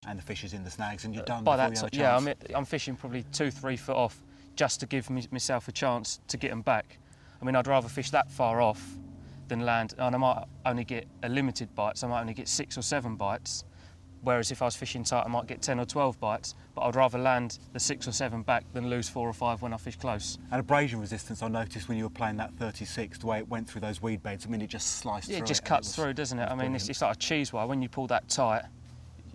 And the fish is in the snags and you're done By before that you have a time, chance. yeah, I'm fishing probably 2-3 foot off just to give myself a chance to get them back. I mean, I'd rather fish that far off than land, and I might only get a limited bite, so I might only get 6 or 7 bites. Whereas if I was fishing tight, I might get 10 or 12 bites, but I'd rather land the 6 or 7 back than lose 4 or 5 when I fish close. And abrasion resistance, I noticed when you were playing that 36, the way it went through those weed beds, I mean, it just sliced through Yeah, it just cuts through, doesn't it? I mean, it's like a cheese wire. When you pull that tight,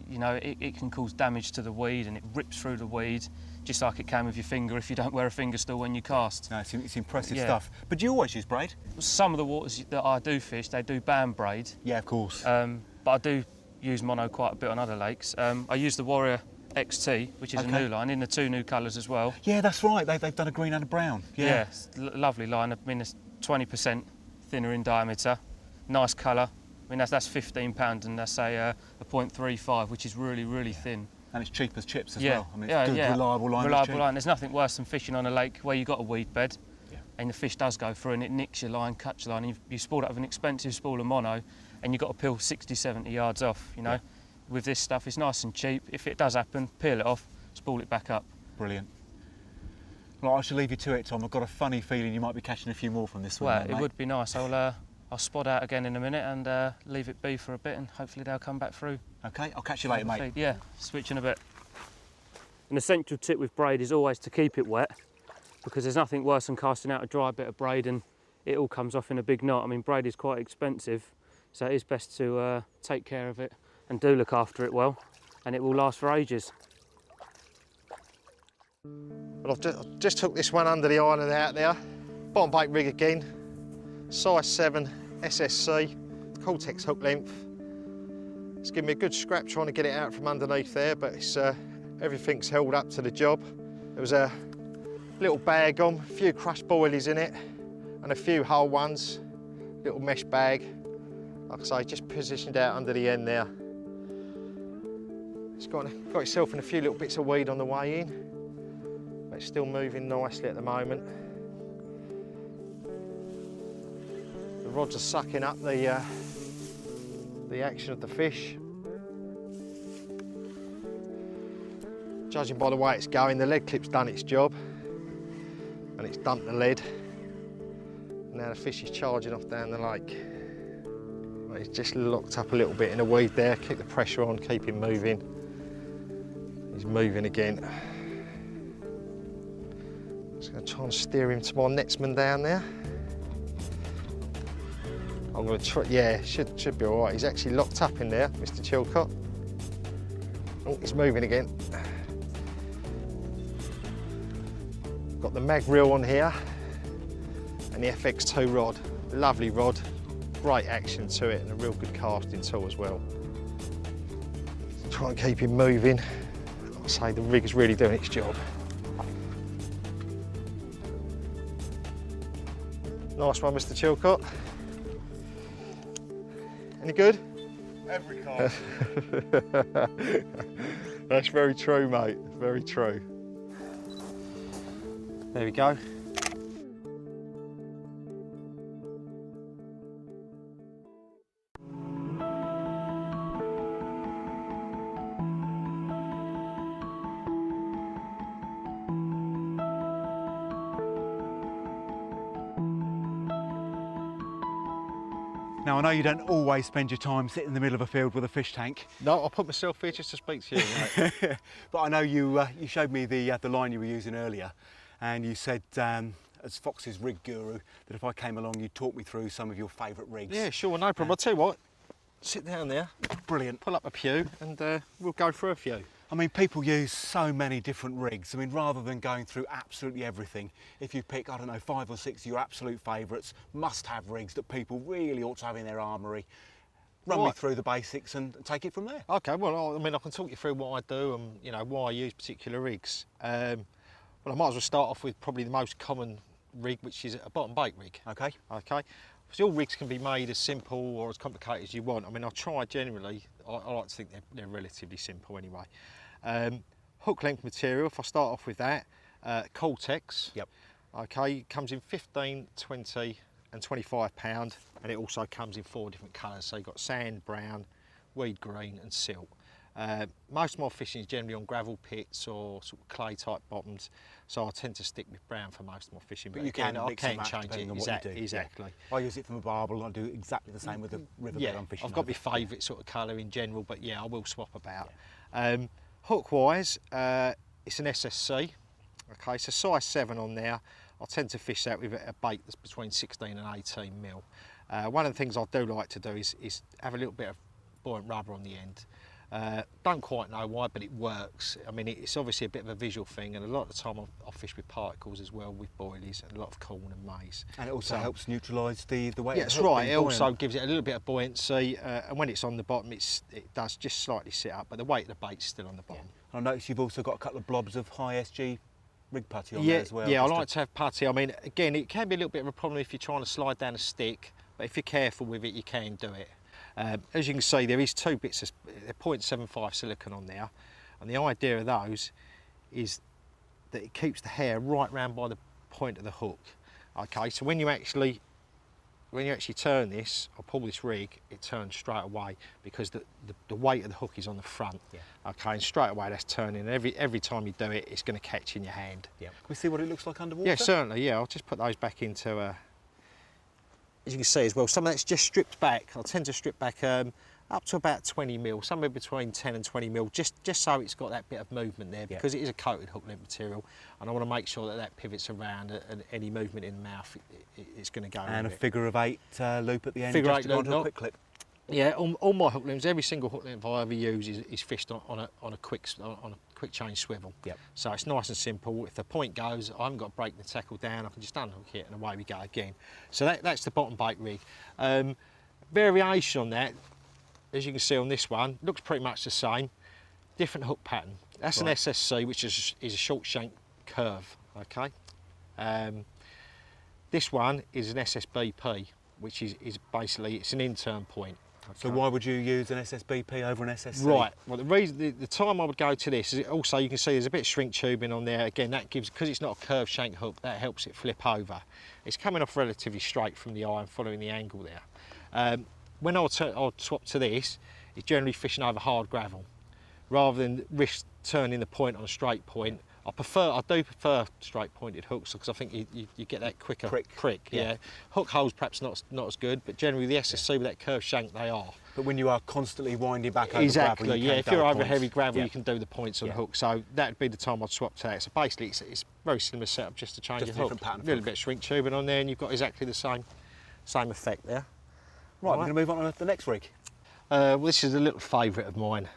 you know, it can cause damage to the weed, and it rips through the weed, just like it can with your finger if you don't wear a finger stall when you cast. No, it's impressive stuff. But do you always use braid? Some of the waters that I do fish, they do band braid. Yeah, of course. But I do use mono quite a bit on other lakes. I use the Warrior XT, which is a new line, in the 2 new colours as well. Yeah, that's right. They've done a green and a brown. Yeah, it's a lovely line. I mean, it's 20% thinner in diameter, nice colour. I mean, that's £15 and that's a 0.35, which is really, really thin. And it's cheap as chips as well. I mean, it's good, reliable line. Reliable line. There's nothing worse than fishing on a lake where you've got a weed bed and the fish does go through and it nicks your line, cuts your line, and you spool it with an expensive spool of mono and you've got to peel 60, 70 yards off, you know. Yeah. With this stuff, it's nice and cheap. If it does happen, peel it off, spool it back up. Brilliant. Well, I shall leave you to it, Tom. I've got a funny feeling you might be catching a few more from this one. Well, it would be nice. I'll spot out again in a minute and leave it be for a bit and hopefully they'll come back through. OK, I'll catch you later, mate. Yeah, switch in a bit. An essential tip with braid is always to keep it wet, because there's nothing worse than casting out a dry bit of braid and it all comes off in a big knot. I mean, braid is quite expensive, so it is best to take care of it and do look after it well, and it will last for ages. Well, I've just took this one under the island out there. Bottom bait rig again, size 7 SSC, Cortex hook length. It's given me a good scrap trying to get it out from underneath there, but it's, everything's held up to the job. There was a little bag on, a few crushed boilies in it, and a few whole ones, little mesh bag. Like I say, just positioned out under the end there. It's got itself in a few little bits of weed on the way in, but it's still moving nicely at the moment. The rods are sucking up the action of the fish. Judging by the way it's going, the lead clip's done its job and it's dumped the lead. Now the fish is charging off down the lake. Well, he's just locked up a little bit in the weed there. Keep the pressure on, keep him moving. He's moving again. Just going to try and steer him to my netsman down there. I'm going to try, yeah, should be all right. He's actually locked up in there, Mr. Chilcott. Oh, he's moving again. Got the mag reel on here and the FX2 rod. Lovely rod, great action to it and a real good casting tool as well. Try and keep him moving. Like I say, the rig is really doing its job. Nice one, Mr. Chilcott. Any good? Every cast. That's very true, mate. Very true. There we go. Now, I know you don't always spend your time sitting in the middle of a field with a fish tank. No, I put myself here just to speak to you, mate. But I know you showed me the line you were using earlier, and you said, as Fox's rig guru, that if I came along, you'd talk me through some of your favourite rigs. Yeah, sure, no problem. I'll tell you what, sit down there, Brilliant. pull up a pew, and we'll go through a few. I mean, people use so many different rigs. I mean, rather than going through absolutely everything, if you pick, I don't know, 5 or 6 of your absolute favourites, must-have rigs that people really ought to have in their armoury, run me through the basics and take it from there. Okay, well, I mean, I can talk you through what I do and, you know, why I use particular rigs. Well, I might as well start off with probably the most common rig, which is a bottom bait rig. Okay. Okay. So all rigs can be made as simple or as complicated as you want. I mean, I try generally, I like to think they're relatively simple anyway. Hook length material, if I start off with that, Cortex. Yep. Okay, comes in 15, 20 and 25 pound, and it also comes in 4 different colours. So you've got sand, brown, weed green and silk. Most of my fishing is generally on gravel pits or sort of clay type bottoms, so I tend to stick with brown for most of my fishing. But you again, can I mix and can match change depending it. on what you do. Exactly. Yeah. I use it from a barbel, and I do exactly the same with the riverbed Yeah, I'm fishing. I've got my over. favourite sort of colour in general, but yeah, I will swap about. Hook wise, it's an SSC. Okay, so size 7 on there. I tend to fish that with a bait that's between 16 and 18 mil. One of the things I do like to do is have a little bit of buoyant rubber on the end. Don't quite know why, but it works. I mean, it's obviously a bit of a visual thing, and a lot of the time I fish with particles as well, with boilies, and a lot of corn and maize. And it also helps neutralise the weight Yeah, of the that's hook right. being It also buoyant. gives it a little bit of buoyancy, and when it's on the bottom, it does just slightly sit up, but the weight of the bait's still on the bottom. I notice you've also got a couple of blobs of high SG rig putty on there as well. Yeah, I just like to have putty. I mean, again, it can be a little bit of a problem if you're trying to slide down a stick, but if you're careful with it, you can do it. As you can see, there is 2 bits of 0.75 silicone on there, and the idea of those is that it keeps the hair right round by the point of the hook. Okay, so when you actually turn this or pull this rig, it turns straight away because the weight of the hook is on the front. Yeah. Okay, and straight away that's turning. Every time you do it, it's going to catch in your hand. Yeah. Can we see what it looks like underwater? Yeah, certainly. Yeah, I'll just put those back into. As you can see as well, some of that's just stripped back. I tend to strip back up to about 20 mil, somewhere between 10 and 20 mil, just so it's got that bit of movement there, because it is a coated hook link material, and I want to make sure that pivots around, and any movement in the mouth, it's going to go. And a with it. figure of 8 loop at the end, Figure just 8 to go loop, onto a not- quick clip. Yeah, all my hook links, every single hook link I ever use is fished on a quick change swivel. Yep. So it's nice and simple. If the point goes, I haven't got to break the tackle down. I can just unhook it and away we go again. So that's the bottom bait rig. Variation on that, as you can see on this one, looks pretty much the same. Different hook pattern. That's Right. an SSC, which is a short shank curve. Okay. This one is an SSBP, which is basically it's an intern point. So why would you use an SSBP over an SSC? Right. Well, the reason the time I would go to this is also you can see there's a bit of shrink tubing on there. Again, that gives, because it's not a curved shank hook, that helps it flip over. It's coming off relatively straight from the eye and following the angle there. When I'll swap to this, it's generally fishing over hard gravel, rather than risk turning the point on a straight point. I do prefer straight pointed hooks because I think you get that quicker prick. Yeah. Hook holes perhaps not as good, but generally the SSC with that curved shank, they are. But when you are constantly winding back over Exactly, gravel, you yeah. can If go you're over points. heavy gravel, Yeah. you can do the points on the Yeah. hook. So that'd be the time I'd swap to that. So basically, it's very similar setup, just to change Just your a hook. different pattern A of little hook. bit of shrink tubing on there, and you've got exactly the same effect there. Right, we're going to move on to the next rig. Well, this is a little favourite of mine.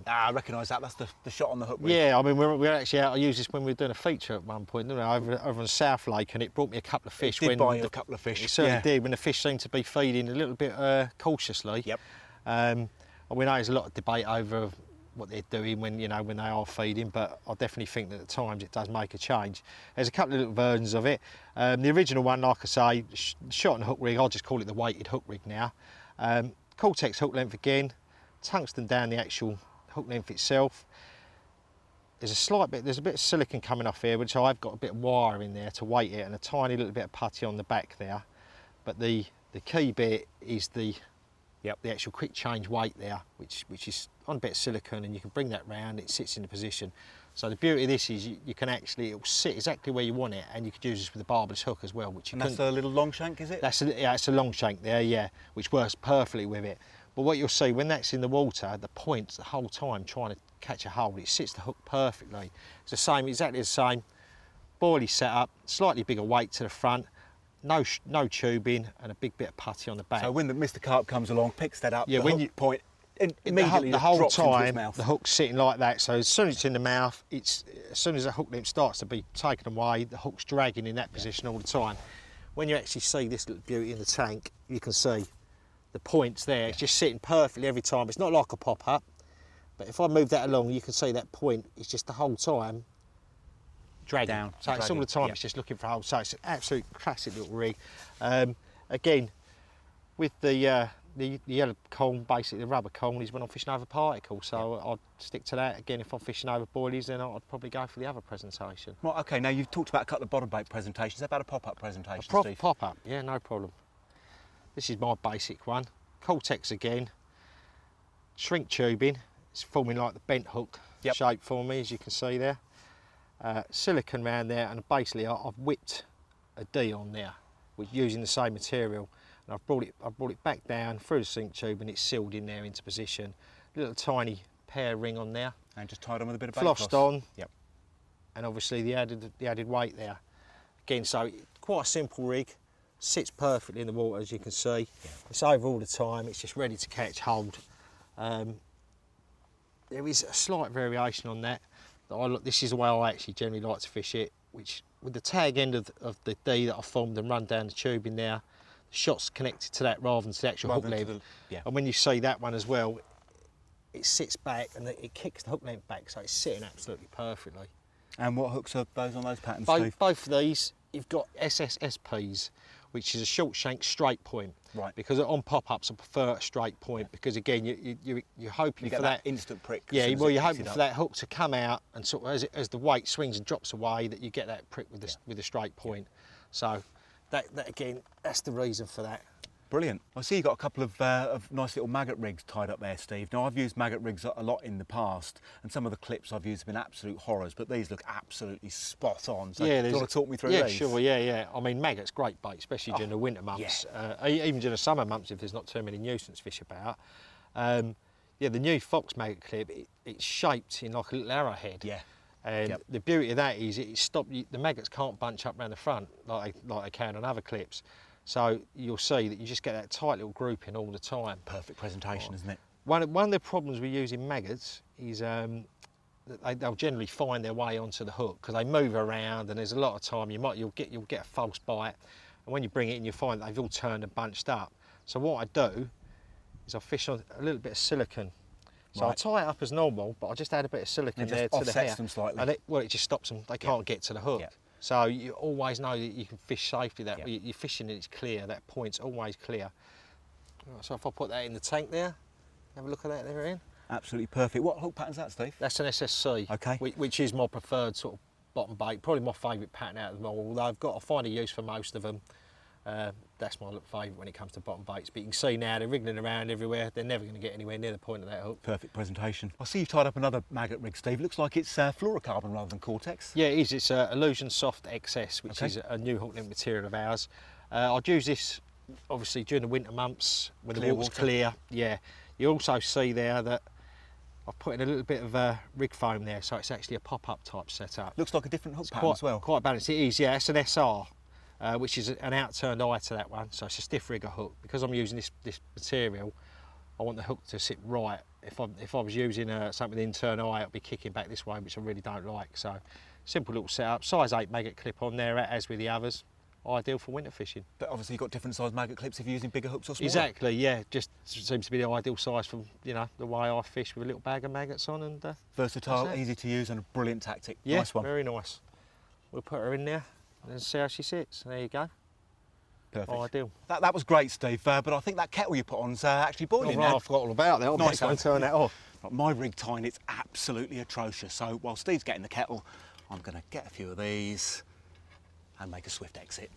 I recognise that. That's the shot on the hook rig. Yeah, I mean, we're actually out. I used this when we were doing a feature at one point, didn't I? Over on South Lake, and it brought me a couple of fish. It did when buy you a couple of fish. It certainly yeah. did, when the fish seemed to be feeding a little bit cautiously. Yep. And we know there's a lot of debate over what they're doing when they are feeding, but I definitely think that at times it does make a change. There's a couple of little versions of it. The original one, like I say, shot and hook rig. I'll just call it the weighted hook rig now. Cortex hook length again, tungsten down the actual hook length itself. There's a bit of silicone coming off here, which I've got a bit of wire in there to weight it, and a tiny little bit of putty on the back there. But the key bit is the actual quick change weight there, which is on a bit of silicone, and you can bring that round, it sits in the position. So the beauty of this is you can actually, it'll sit exactly where you want it, and you could use this with a barbless hook as well, which you And that's a little long shank, is it? it's a long shank there, yeah, which works perfectly with it. But what you'll see when that's in the water, the point's the whole time trying to catch a hold. It sits the hook perfectly. It's the same, exactly the same. Boilie setup, slightly bigger weight to the front, no tubing, and a big bit of putty on the back. So when Mr. Carp comes along, picks that up, Yeah, the when hook you- point immediately the whole drops into his time mouth. the hook's sitting like that, so as soon as it's in the mouth, as soon as the hook limb starts to be taken away, the hook's dragging in that position all the time. When you actually see this little beauty in the tank, you can see the points there. It's just sitting perfectly every time. It's not like a pop-up, but if I move that along, you can see that point is just the whole time dragging. Down, So it's all dragging, the time, yeah. it's just looking for a hold. So it's an absolute classic little rig. Again, with the yellow cone, basically the rubber cone, is when I'm fishing over particles, so I'd stick to that. Again, if I'm fishing over boilies, then I'd probably go for the other presentation. Right, okay, now you've talked about a couple of bottom bait presentations. How about a pop-up presentation, Steve? Pop-up, yeah, no problem. This is my basic one. Cortex again, shrink tubing, It's forming like the bent hook Yep. shape for me, as you can see there. Silicone round there, and basically I've whipped a D on there, using the same material. And I've brought it back down through the sink tube, and it's sealed in there into position. Little tiny pear ring on there. And just tied on with a bit of bait Flossed floss. on. Yep. And obviously the added weight there. Again, so quite a simple rig. Sits perfectly in the water, as you can see. Yeah. It's over all the time. It's just ready to catch hold. There is a slight variation on that. This is the way I actually generally like to fish it, which with the tag end of the D that I formed and run down the tube in there, the shot's connected to that rather than to the actual hook length. Yeah. And when you see that one as well, it sits back and it kicks the hook length back, so it's sitting absolutely perfectly. And what hooks are those on those patterns, Steve? Both of these, you've got SSSPs, which is a short shank straight point. Right. Because on pop-ups I prefer a straight point, because again you're hoping You for get that instant prick. as Yeah, soon as well it you're picks hoping it for up. that hook to come out, and sort of as the weight swings and drops away, that you get that prick with the straight point. So that again, that's the reason for that. Brilliant. I see you've got a couple of nice little maggot rigs tied up there, Steve. Now, I've used maggot rigs a lot in the past, and some of the clips I've used have been absolute horrors, but these look absolutely spot on. So Yeah, do you want to talk me through yeah, these? sure, yeah. I mean, maggot's great bait, especially during the winter months. Even during the summer months, if there's not too many nuisance fish about. Yeah, the new Fox maggot clip, it's shaped in like a little arrowhead. Yeah. And the beauty of that is the maggots can't bunch up around the front like they can on other clips. So you'll see that you just get that tight little grouping all the time. Perfect presentation, isn't it? One of the problems with using maggots is that they'll generally find their way onto the hook because they move around, and there's a lot of time you'll get a false bite, and when you bring it in, you find that they've all turned and bunched up. So what I do is I fish on a little bit of silicone. So I tie it up as normal, but I just add a bit of silicone And it there just to the offsets hair, them slightly. and it just stops them. They can't get to the hook. Yeah. So you always know that you can fish safely. That Yeah. you're fishing and it's clear. That point's always clear. So if I put that in the tank there, have a look at that there, Ian. Absolutely perfect. What hook pattern's that, Steve? That's an SSC. Okay. Which is my preferred sort of bottom bait. Probably my favourite pattern out of them all. Although I find a use for most of them. That's my favourite when it comes to bottom baits. But you can see now they're wriggling around everywhere. They're never going to get anywhere near the point of that hook. Perfect presentation. I see you've tied up another maggot rig, Steve. Looks like it's fluorocarbon rather than Cortex. Yeah, it is. It's Illusion Soft XS, which Okay. is a new hook link material of ours. I'd use this obviously during the winter months when Clear the water's water. clear. Yeah. You also see there that I've put in a little bit of rig foam there, so it's actually a pop-up type setup. Looks like a different hook It's pattern as well. quite balanced. It is, yeah. It's an SR, which is an out-turned eye to that one, so it's a stiff rigger hook. Because I'm using this material, I want the hook to sit right. If I was using something with in-turn eye, it'd be kicking back this way, which I really don't like. So simple little setup. Size 8 maggot clip on there, as with the others. Ideal for winter fishing. But obviously you've got different size maggot clips if you're using bigger hooks or smaller. Exactly, yeah. Just seems to be the ideal size for the way I fish, with a little bag of maggots on, and Versatile, That's it. easy to use, and a brilliant tactic. yeah, Nice one. very nice. We'll put her in there and see how she sits. There you go. Perfect. Ideal. That was great, Steve, but I think that kettle you put on's actually boiling Oh, right, now. I forgot all about that. I'll Nice go one. and turn that off. Right, my rig tying, it's absolutely atrocious. So while Steve's getting the kettle, I'm going to get a few of these and make a swift exit.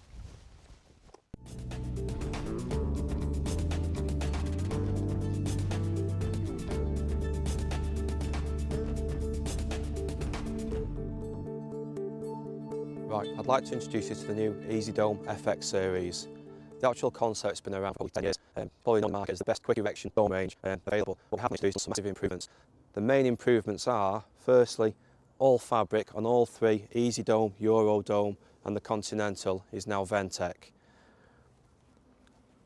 Right, I'd like to introduce you to the new Easy Dome FX series. The actual concept's been around for 10 years, probably on the market as the best quick erection dome range available, but we have to do some massive improvements. The main improvements are, firstly, all fabric on all three Easy Dome, Euro Dome and the Continental is now Ventec.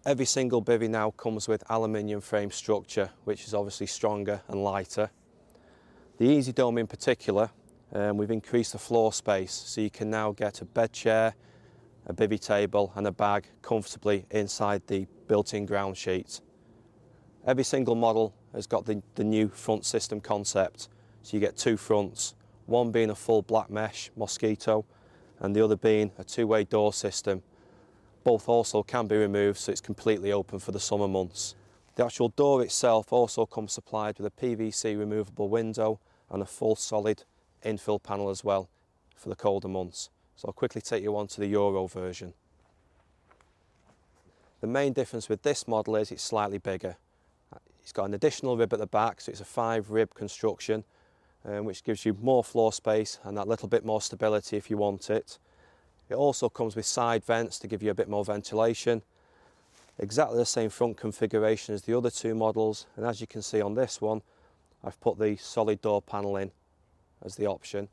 Every single bivvy now comes with aluminium frame structure, which is obviously stronger and lighter. The Easy Dome in particular, we've increased the floor space, so you can now get a bed chair, a bivvy table and a bag comfortably inside the built-in ground sheet. Every single model has got the new front system concept, so you get two fronts, one being a full black mesh mosquito and the other being a two-way door system. Both also can be removed, so it's completely open for the summer months. The actual door itself also comes supplied with a PVC removable window and a full solid infill panel as well for the colder months. So I'll quickly take you on to the Euro version. The main difference with this model is it's slightly bigger. It's got an additional rib at the back, so it's a 5-rib construction, which gives you more floor space and that little bit more stability if you want it. It also comes with side vents to give you a bit more ventilation. Exactly the same front configuration as the other 2 models, and as you can see on this one, I've put the solid door panel in as the option.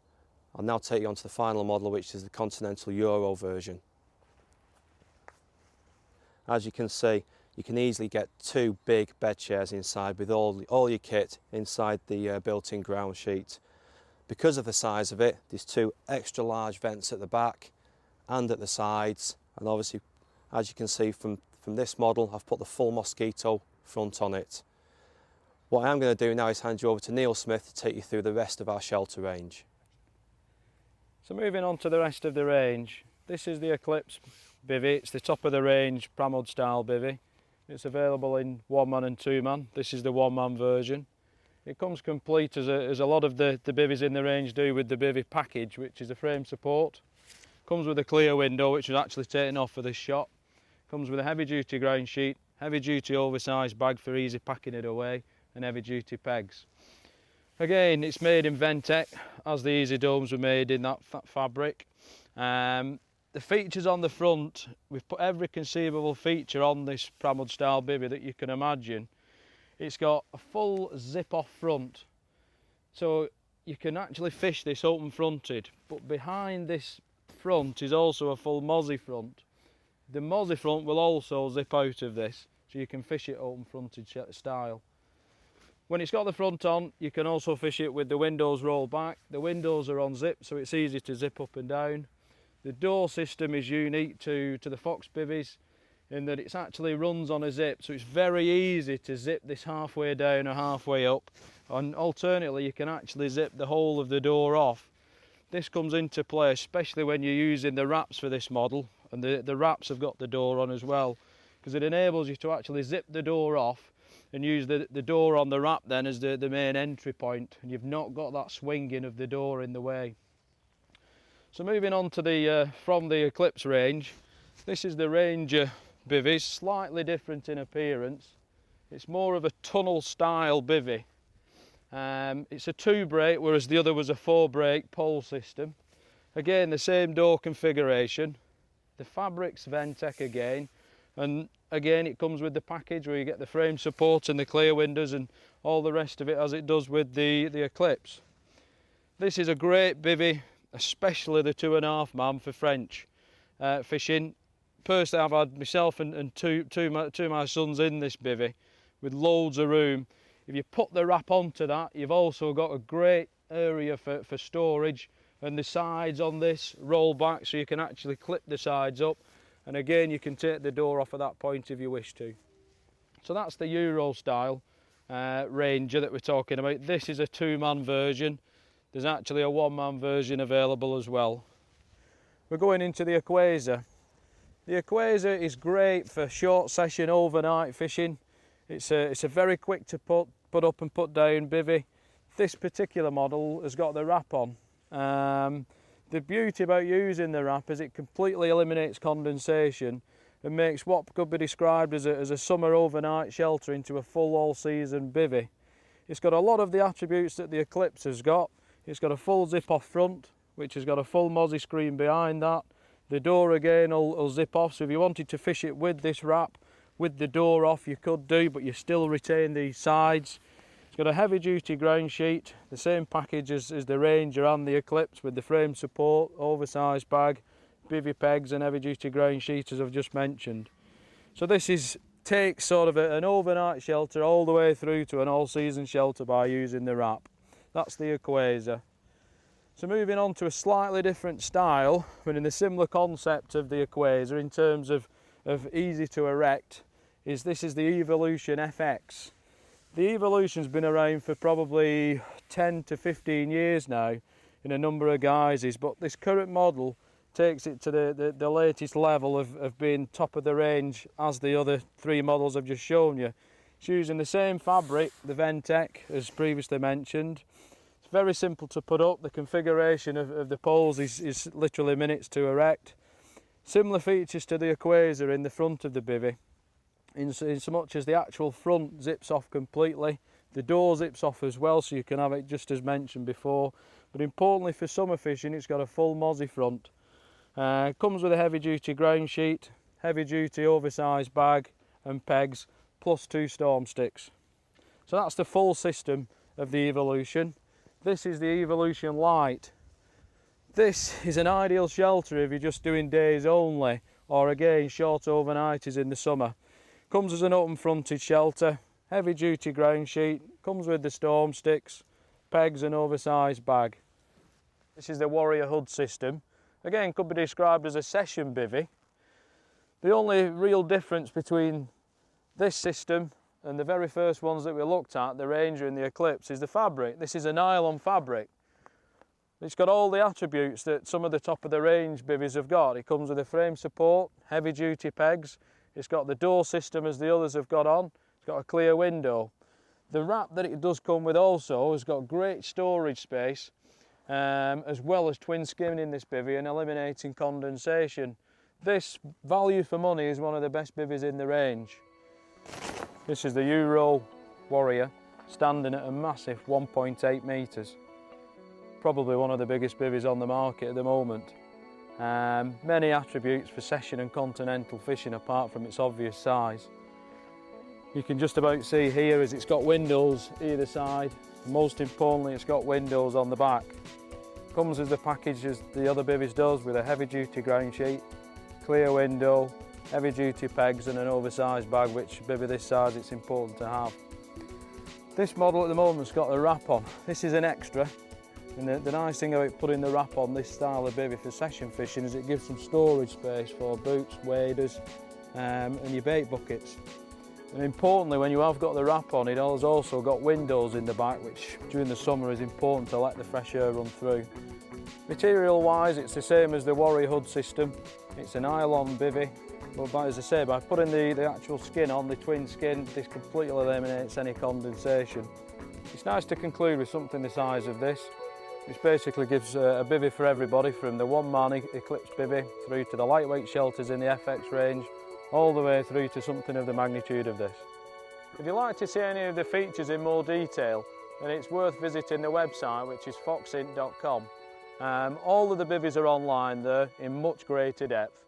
I'll now take you on to the final model, which is the Continental Euro version. As you can see, you can easily get 2 big bed chairs inside with all your kit inside the built-in ground sheet. Because of the size of it, there's 2 extra large vents at the back and at the sides, and obviously, as you can see from this model, I've put the full mosquito front on it. What I am going to do now is hand you over to Neil Smith to take you through the rest of our shelter range. So moving on to the rest of the range, this is the Eclipse bivvy. It's the top of the range Pramod style bivvy. It's available in 1-man and 2-man. This is the 1-man version. It comes complete as a lot of the bivvies in the range do with the bivvy package, which is a frame support. Comes with a clear window, which was actually taken off for this shot. Comes with a heavy duty ground sheet, heavy duty oversized bag for easy packing it away, and heavy duty pegs. Again, it's made in Ventec, as the Easy Domes were made in that fabric. The features on the front, we've put every conceivable feature on this Pramod style bivvy that you can imagine. It's got a full zip off front, so you can actually fish this open fronted, but behind this front is also a full mozzie front. The mozzie front will also zip out of this, so you can fish it open fronted style. When it's got the front on, you can also fish it with the windows rolled back. The windows are on zip, so it's easy to zip up and down. The door system is unique to the Fox bivvies in that it actually runs on a zip, so it's very easy to zip this halfway down or halfway up. And alternately, you can actually zip the whole of the door off. This comes into play especially when you're using the wraps for this model, and the wraps have got the door on as well, because it enables you to actually zip the door off and use the door on the wrap then as the main entry point, and you've not got that swinging of the door in the way. So moving on to from the Eclipse range, this is the Ranger bivvy, slightly different in appearance. It's more of a tunnel style bivvy. It's a 2-brake, whereas the other was a 4-brake pole system. Again, the same door configuration. The fabric's Ventec again, and again it comes with the package where you get the frame support and the clear windows and all the rest of it as it does with the Eclipse. This is a great bivvy, especially the 2.5-man for French fishing. Personally, I've had myself and two of my sons in this bivvy with loads of room. If you put the wrap onto that, you've also got a great area for storage, and the sides on this roll back so you can actually clip the sides up, and again you can take the door off at that point if you wish to. So that's the Euro style Ranger that we're talking about. This is a 2-man version. There's actually a 1-man version available as well. We're going into the Aquaser. The Aquaser is great for short session overnight fishing. It's a very quick to put up and put down bivvy. This particular model has got the wrap on. The beauty about using the wrap is it completely eliminates condensation and makes what could be described as a summer overnight shelter into a full all-season bivvy. It's got a lot of the attributes that the Eclipse has got. It's got a full zip off front, which has got a full mozzie screen behind that. The door again will zip off, so if you wanted to fish it with this wrap, with the door off, you could do, but you still retain these sides. It's got a heavy duty ground sheet, the same package as the Ranger and the Eclipse, with the frame support, oversized bag, bivvy pegs and heavy duty ground sheet as I've just mentioned. So this takes sort of an overnight shelter all the way through to an all-season shelter by using the wrap. That's the Aquaser. So moving on to a slightly different style, but in the similar concept of the Aquaser in terms of easy to erect, this is the Evolution FX. The Evolution's been around for probably 10 to 15 years now in a number of guises, but this current model takes it to the latest level of being top of the range as the other 3 models I've just shown you. It's using the same fabric, the Ventec, as previously mentioned. It's very simple to put up. The configuration of the poles is literally minutes to erect. Similar features to the Aquaser in the front of the bivvy. in so much as the actual front zips off completely. The door zips off as well, so you can have it just as mentioned before. But importantly for summer fishing, it's got a full mozzie front. Comes with a heavy duty ground sheet, heavy duty oversized bag and pegs, plus 2 storm sticks. So that's the full system of the Evolution. This is the Evolution Light. This is an ideal shelter if you're just doing days only, or again short overnighters in the summer. Comes as an open fronted shelter, heavy duty ground sheet, comes with the storm sticks, pegs and oversized bag. This is the Warrior Hood system. Again, could be described as a session bivvy. The only real difference between this system and the very first ones that we looked at, the Ranger and the Eclipse, is the fabric. This is a nylon fabric. It's got all the attributes that some of the top of the range bivvies have got. It comes with a frame support, heavy duty pegs. It's got the door system as the others have got on. It's got a clear window. The wrap that it does come with also has got great storage space, as well as twin skin in this bivvy and eliminating condensation. This, value for money, is one of the best bivvies in the range. This is the Euro Warrior, standing at a massive 1.8 metres. Probably one of the biggest bivvies on the market at the moment. Many attributes for session and continental fishing apart from its obvious size. You can just about see here as it's got windows either side. Most importantly, it's got windows on the back. Comes as the package as the other bivvies does, with a heavy duty ground sheet, clear window, heavy duty pegs and an oversized bag, which a bivvy this size it's important to have. This model at the moment's got the wrap on. This is an extra. And the nice thing about putting the wrap on this style of bivvy for session fishing is it gives some storage space for boots, waders and your bait buckets. And importantly, when you have got the wrap on, it has also got windows in the back, which during the summer is important to let the fresh air run through. Material wise, it's the same as the Warrior Hood system. It's a nylon bivvy, but as I say, by putting the actual skin on, the twin skin, this completely eliminates any condensation. It's nice to conclude with something the size of this, which basically gives a bivvy for everybody, from the one-man Eclipse bivvy through to the lightweight shelters in the FX range, all the way through to something of the magnitude of this. If you'd like to see any of the features in more detail, then it's worth visiting the website, which is foxint.com. All of the bivvies are online there in much greater depth.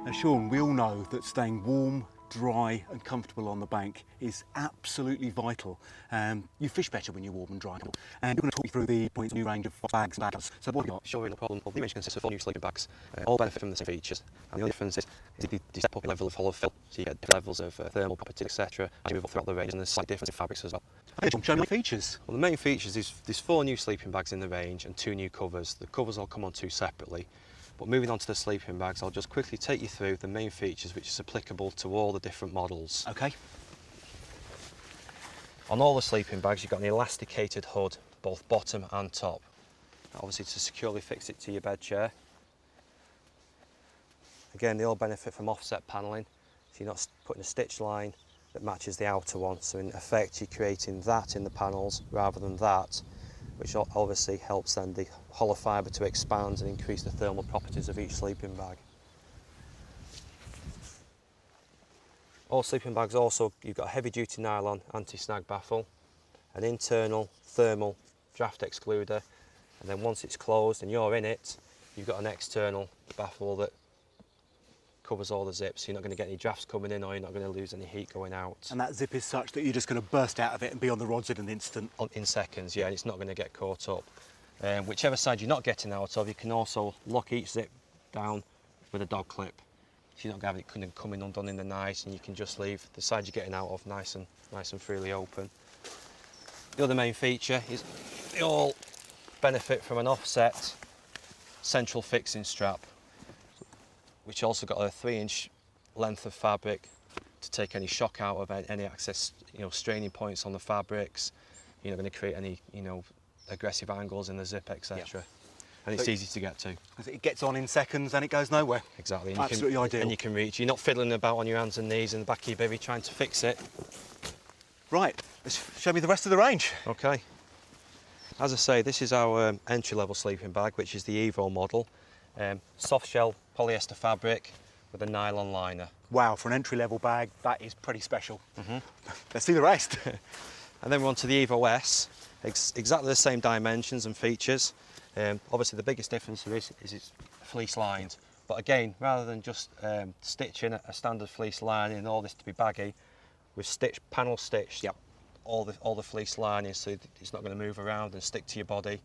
Now, Sean, we all know that staying warm, dry and comfortable on the bank is absolutely vital. You fish better when you're warm and dry. And you're going to talk me through the points new range of bags and bags. So what have you got? Sure, no problem. Well, the range consists of 4 new sleeping bags, all benefit from the same features. And the only difference is they step up in level of hollow fill, so you get different levels of thermal properties, etc. as you move up throughout the range, and there's slight difference in fabrics as well. Okay, John, show me the features. Well, the main features is there's 4 new sleeping bags in the range and 2 new covers. The covers I'll come on to separately. But moving on to the sleeping bags, I'll just quickly take you through the main features which is applicable to all the different models. Okay. On all the sleeping bags, you've got an elasticated hood, both bottom and top. Obviously to securely fix it to your bed chair. Again, they all benefit from offset panelling, so you're not putting a stitch line that matches the outer one. So in effect, you're creating that in the panels rather than that, which obviously helps then the hollow fibre to expand and increase the thermal properties of each sleeping bag. All sleeping bags also, you've got a heavy duty nylon anti-snag baffle, an internal thermal draft excluder, and then once it's closed and you're in it, you've got an external baffle that covers all the zips, so you're not going to get any drafts coming in or you're not going to lose any heat going out. And that zip is such that you're just going to burst out of it and be on the rods in an instant. In seconds, yeah, and it's not going to get caught up. Whichever side you're not getting out of, you can also lock each zip down with a dog clip. So you're not going to have it coming undone in the night, and you can just leave the side you're getting out of nice and freely open. The other main feature is they all benefit from an offset central fixing strap, which also got a 3-inch length of fabric to take any shock out of any excess, straining points on the fabrics. You're not going to create any, aggressive angles in the zip, etc. Yeah. And it's easy to get to. It gets on in seconds and it goes nowhere. Exactly. And absolutely ideal. And you can reach. You're not fiddling about on your hands and knees in the back of your bivvy trying to fix it. Right, let's show me the rest of the range. Okay. As I say, this is our entry-level sleeping bag, which is the Evo model. Soft shell polyester fabric with a nylon liner. Wow, for an entry-level bag, that is pretty special. Let's see the rest. And then we're on to the Evo S, exactly the same dimensions and features. Obviously the biggest difference to this is it's fleece lined. But again, rather than just stitching a standard fleece lining and all this to be baggy, we've panel stitched all the fleece lining so it's not going to move around and stick to your body,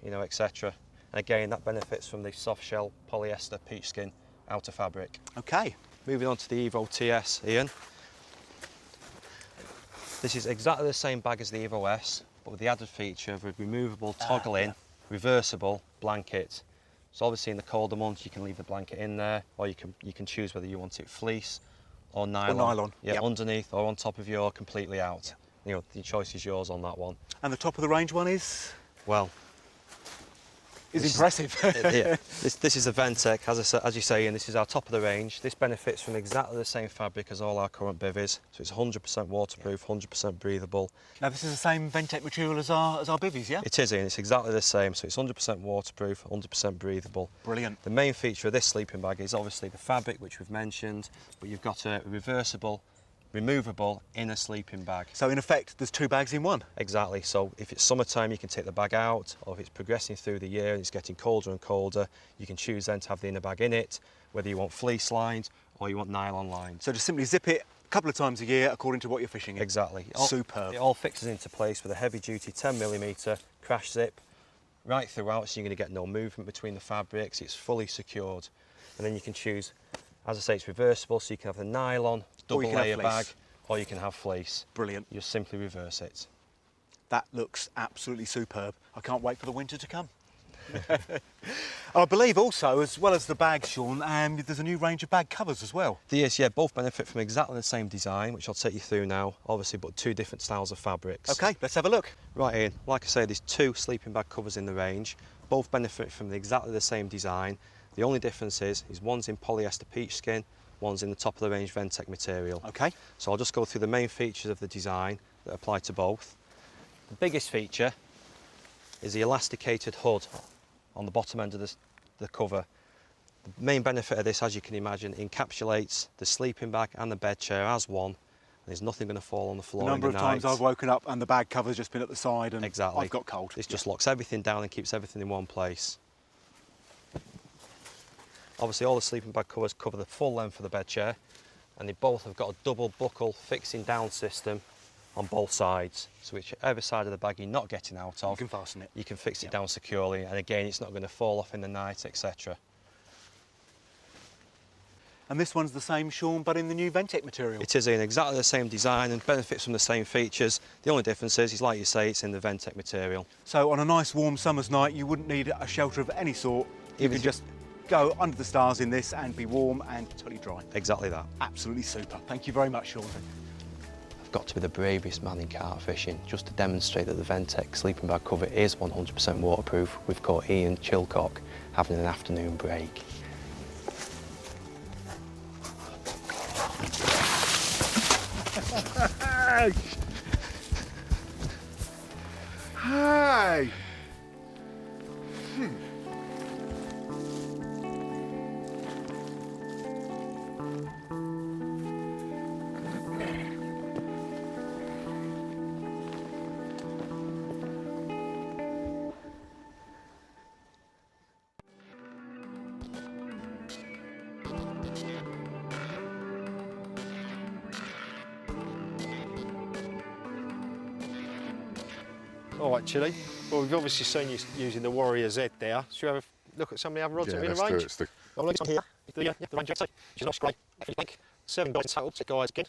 you know, etc. And again, that benefits from the soft shell polyester peach skin outer fabric. Okay. Moving on to the Evo TS, Ian. This is exactly the same bag as the Evo S, but with the added feature of a removable toggle-in, reversible blanket. So obviously in the colder months you can leave the blanket in there, or you can choose whether you want it fleece or nylon. Yeah, underneath or on top of you or completely out. You know, the choice is yours on that one. And the top of the range one is? Well, impressive. Yeah, this is a Ventec, as you say, and this is our top of the range. This benefits from exactly the same fabric as all our current bivvies, so it's 100% waterproof, 100% breathable. Now this is the same Ventec material as our bivvies, yeah? It is, Ian, it's exactly the same, so it's 100% waterproof, 100% breathable. Brilliant. The main feature of this sleeping bag is obviously the fabric, which we've mentioned, but you've got a removable inner sleeping bag. So in effect, there's two bags in one? Exactly, so if it's summertime you can take the bag out, or if it's progressing through the year and it's getting colder and colder, you can choose then to have the inner bag in it, whether you want fleece lined or you want nylon lined. So just simply zip it a couple of times a year according to what you're fishing in? Exactly. Superb. It all fixes into place with a heavy duty 10mm crash zip right throughout, so you're going to get no movement between the fabrics, it's fully secured. And then you can choose, as I say, it's reversible, so you can have the nylon double layer bag, or you can have fleece. Brilliant. You simply reverse it. That looks absolutely superb. I can't wait for the winter to come. I believe also, as well as the bags, Sean, there's a new range of bag covers as well. Yes, yeah, both benefit from exactly the same design, which I'll take you through now, obviously, but two different styles of fabrics. Okay, let's have a look. Right, Ian, like I say, there's two sleeping bag covers in the range. Both benefit from exactly the same design. The only difference is one's in polyester peach skin, one's in the top of the range Ventec material. Okay. So I'll just go through the main features of the design that apply to both. The biggest feature is the elasticated hood on the bottom end of the cover. The main benefit of this, as you can imagine, encapsulates the sleeping bag and the bed chair as one. There's nothing going to fall on the floor. The number of times I've woken up and the bag cover's just been at the side and exactly. I've got cold. This just locks everything down and keeps everything in one place. Obviously all the sleeping bag covers cover the full length of the bed chair, and they both have got a double buckle fixing down system on both sides. So whichever side of the bag you're not getting out of, you can fasten it. You can fix it down securely, and again it's not going to fall off in the night, etc. And this one's the same, Sean, but in the new Ventec material. It is in exactly the same design and benefits from the same features. The only difference is like you say, it's in the Ventec material. So on a nice warm summer's night, you wouldn't need a shelter of any sort. You can just go under the stars in this and be warm and totally dry. Exactly that. Absolutely super. Thank you very much, Sean. I've got to be the bravest man in carp fishing just to demonstrate that the Ventec sleeping bag cover is 100% waterproof. We've caught Ian Chilcock having an afternoon break. Hey! All right, Chili. Well, we've obviously seen you using the Warrior Z there. Should we have a look at some of the other rods that are in the range? Let's do it. Well, look, it's on here. The Ranger XT, which is an Osprey, link. 7 guys in total, 6 guys again.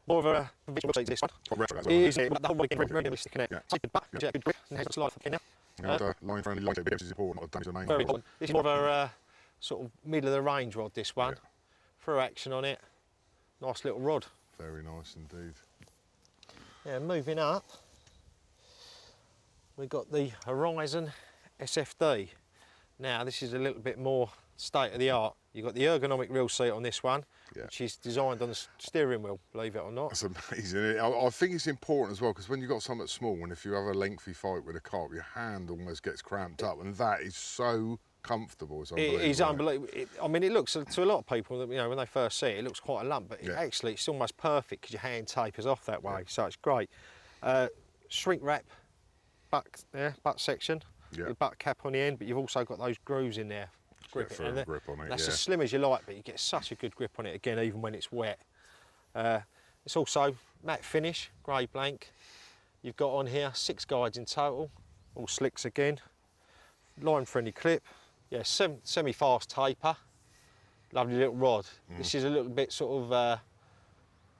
More of a conventional seat this one. Quite retro as well. It is, isn't it? But the whole body again, really sticking out. Yeah. Take it back, yeah, good grip, and head slide again now. Line for only light bits is important, not damage the main. Very important. This is more of a sort of middle of the range rod, this one. Yeah. Through action on it. Nice little rod. Very nice indeed. Yeah, moving up, we've got the Horizon SFD. Now, this is a little bit more state of the art You've got the ergonomic reel seat on this one, Yeah. which is designed on the steering wheel, believe it or not. That's amazing. I think it's important as well, because when you've got something small, and if you have a lengthy fight with a carp, your hand almost gets cramped up, and that is so comfortable. It's unbelievable. It is unbelievable. I mean, it looks, to a lot of people, you know, when they first see it, it looks quite a lump, but Yeah. actually it's almost perfect because your hand tapers off that way, so it's great. Shrink wrap butt section, Yeah. with butt cap on the end, but you've also got those grooves in there. Get a firm grip on it, That's yeah. as slim as you like, but you get such a good grip on it again, even when it's wet. It's also matte finish, grey blank. You've got on here 6 guides in total, all slicks again. Line friendly clip, yeah, semi-fast taper. Lovely little rod. This is a little bit sort of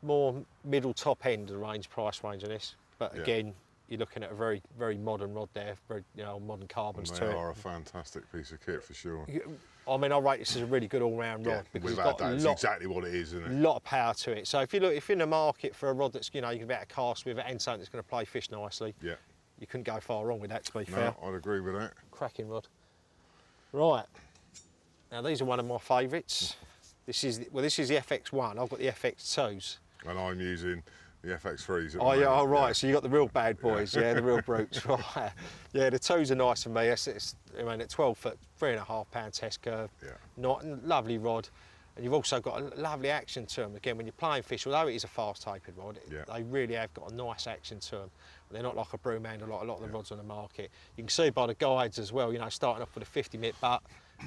more middle top end of the price range on this, but Yeah. again, you're looking at a very, very modern rod there, very, you know, modern carbons And to they it. are a fantastic piece of kit for sure. I mean, I rate this as a really good all-round rod because it's without got doubt, a it's lot, exactly what it is, isn't it? lot of power to it. So if you're in the market for a rod that's, you know, you can be able to cast with it and something that's going to play fish nicely, Yeah. you couldn't go far wrong with that, to be fair. No, I'd agree with that. Cracking rod. Right. Now these are one of my favourites. This is the FX1. I've got the FX2s. And I'm using the FX3s. Oh yeah, oh, right. So you got the real bad boys, yeah, the real brutes, right? Yeah, the 2s are nice for me. I mean, at 12 foot, 3.5 pound test curve. Yeah. Not lovely rod, and you've also got a lovely action to them. Again, when you're playing fish, although it is a fast tapered rod, Yeah. they really have got a nice action to them. They're not like a broom handle like a lot of the rods on the market. You can see by the guides as well. You know, starting off with a 50 mil butt,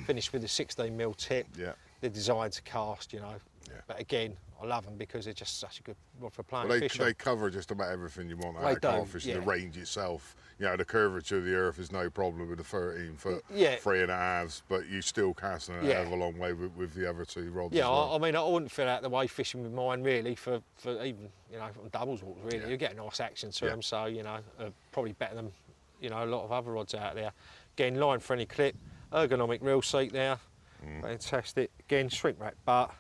finish with a 16 mil tip. Yeah. They're designed to cast, you know. Yeah. But again, I love them because they're just such a good rod for playing Well, fish on. they cover just about everything you want They out of do, carp fishing. yeah. The range itself, you know, the curvature of the earth is no problem with the 13 foot, Yeah. 3.5s, but you still casting a Yeah. hell of a long way with the other 2 rods. Yeah, as well. I mean, I wouldn't feel out the way fishing with mine really for even, you know, on doubles walks really. Yeah. You get a nice action to Yeah. them, so, you know, probably better than, you know, a lot of other rods out there. Again, line friendly clip, ergonomic reel seat there, fantastic. Again, shrink wrap butt,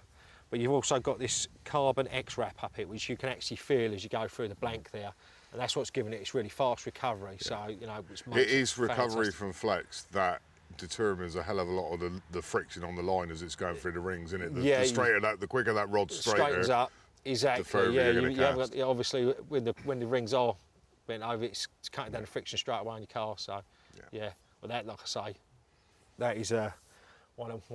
but you've also got this carbon X wrap up it, which you can actually feel as you go through the blank there. And that's what's giving it its really fast recovery. So, you know, which makes It is recovery fantastic. from flex that determines a hell of a lot of the friction on the line as it's going through the rings, isn't it? Yeah, The straighter the quicker that rod's Straightens straighter. up, exactly. further Yeah, you're gonna you haven't cast. got, obviously when the rings are bent over, it's cutting down the friction straight away on your car. So, yeah. Well, that, like I say, that is one of